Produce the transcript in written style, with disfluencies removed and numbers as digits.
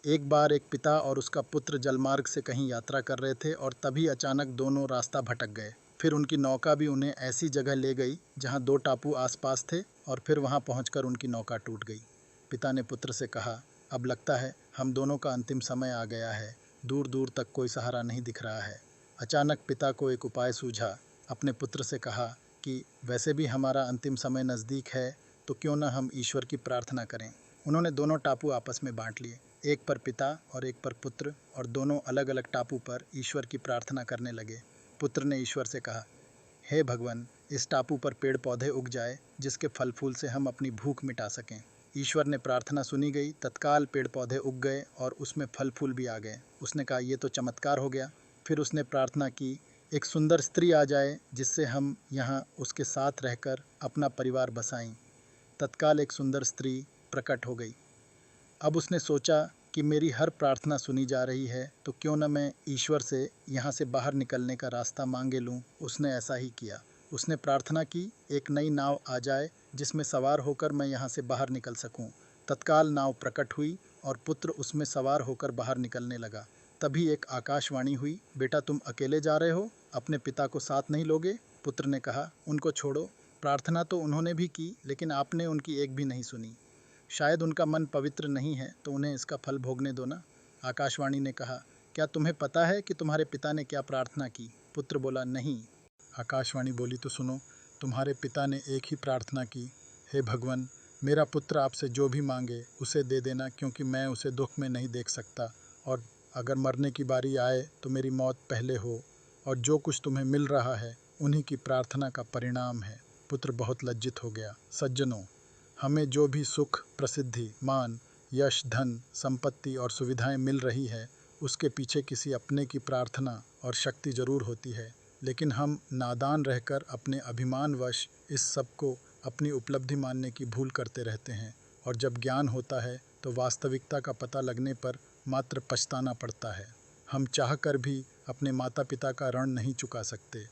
एक बार एक पिता और उसका पुत्र जलमार्ग से कहीं यात्रा कर रहे थे और तभी अचानक दोनों रास्ता भटक गए। फिर उनकी नौका भी उन्हें ऐसी जगह ले गई जहां दो टापू आसपास थे और फिर वहां पहुंचकर उनकी नौका टूट गई। पिता ने पुत्र से कहा, अब लगता है हम दोनों का अंतिम समय आ गया है। दूर दूर तक कोई सहारा नहीं दिख रहा है। अचानक पिता को एक उपाय सूझा। अपने पुत्र से कहा कि वैसे भी हमारा अंतिम समय नज़दीक है, तो क्यों न हम ईश्वर की प्रार्थना करें। उन्होंने दोनों टापू आपस में बांट लिए, एक पर पिता और एक पर पुत्र, और दोनों अलग अलग टापू पर ईश्वर की प्रार्थना करने लगे। पुत्र ने ईश्वर से कहा, हे भगवान, इस टापू पर पेड़ पौधे उग जाए जिसके फल फूल से हम अपनी भूख मिटा सकें। ईश्वर ने प्रार्थना सुनी गई। तत्काल पेड़ पौधे उग गए और उसमें फल फूल भी आ गए। उसने कहा, ये तो चमत्कार हो गया। फिर उसने प्रार्थना की, एक सुंदर स्त्री आ जाए जिससे हम यहाँ उसके साथ रहकर अपना परिवार बसाएं। तत्काल एक सुंदर स्त्री प्रकट हो गई। अब उसने सोचा कि मेरी हर प्रार्थना सुनी जा रही है, तो क्यों न मैं ईश्वर से यहाँ से बाहर निकलने का रास्ता मांगे लूँ। उसने ऐसा ही किया। उसने प्रार्थना की, एक नई नाव आ जाए जिसमें सवार होकर मैं यहाँ से बाहर निकल सकूँ। तत्काल नाव प्रकट हुई और पुत्र उसमें सवार होकर बाहर निकलने लगा। तभी एक आकाशवाणी हुई, बेटा तुम अकेले जा रहे हो, अपने पिता को साथ नहीं लोगे। पुत्र ने कहा, उनको छोड़ो, प्रार्थना तो उन्होंने भी की, लेकिन आपने उनकी एक भी नहीं सुनी। शायद उनका मन पवित्र नहीं है, तो उन्हें इसका फल भोगने दो ना। आकाशवाणी ने कहा, क्या तुम्हें पता है कि तुम्हारे पिता ने क्या प्रार्थना की। पुत्र बोला, नहीं। आकाशवाणी बोली, तो सुनो, तुम्हारे पिता ने एक ही प्रार्थना की, हे भगवान, मेरा पुत्र आपसे जो भी मांगे उसे दे देना, क्योंकि मैं उसे दुख में नहीं देख सकता, और अगर मरने की बारी आए तो मेरी मौत पहले हो, और जो कुछ तुम्हें मिल रहा है उन्हीं की प्रार्थना का परिणाम है। पुत्र बहुत लज्जित हो गया। सज्जनों, हमें जो भी सुख, प्रसिद्धि, मान, यश, धन, संपत्ति और सुविधाएं मिल रही है, उसके पीछे किसी अपने की प्रार्थना और शक्ति जरूर होती है, लेकिन हम नादान रहकर अपने अभिमानवश इस सब को अपनी उपलब्धि मानने की भूल करते रहते हैं, और जब ज्ञान होता है तो वास्तविकता का पता लगने पर मात्र पछताना पड़ता है। हम चाह कर भी अपने माता पिता का ऋण नहीं चुका सकते।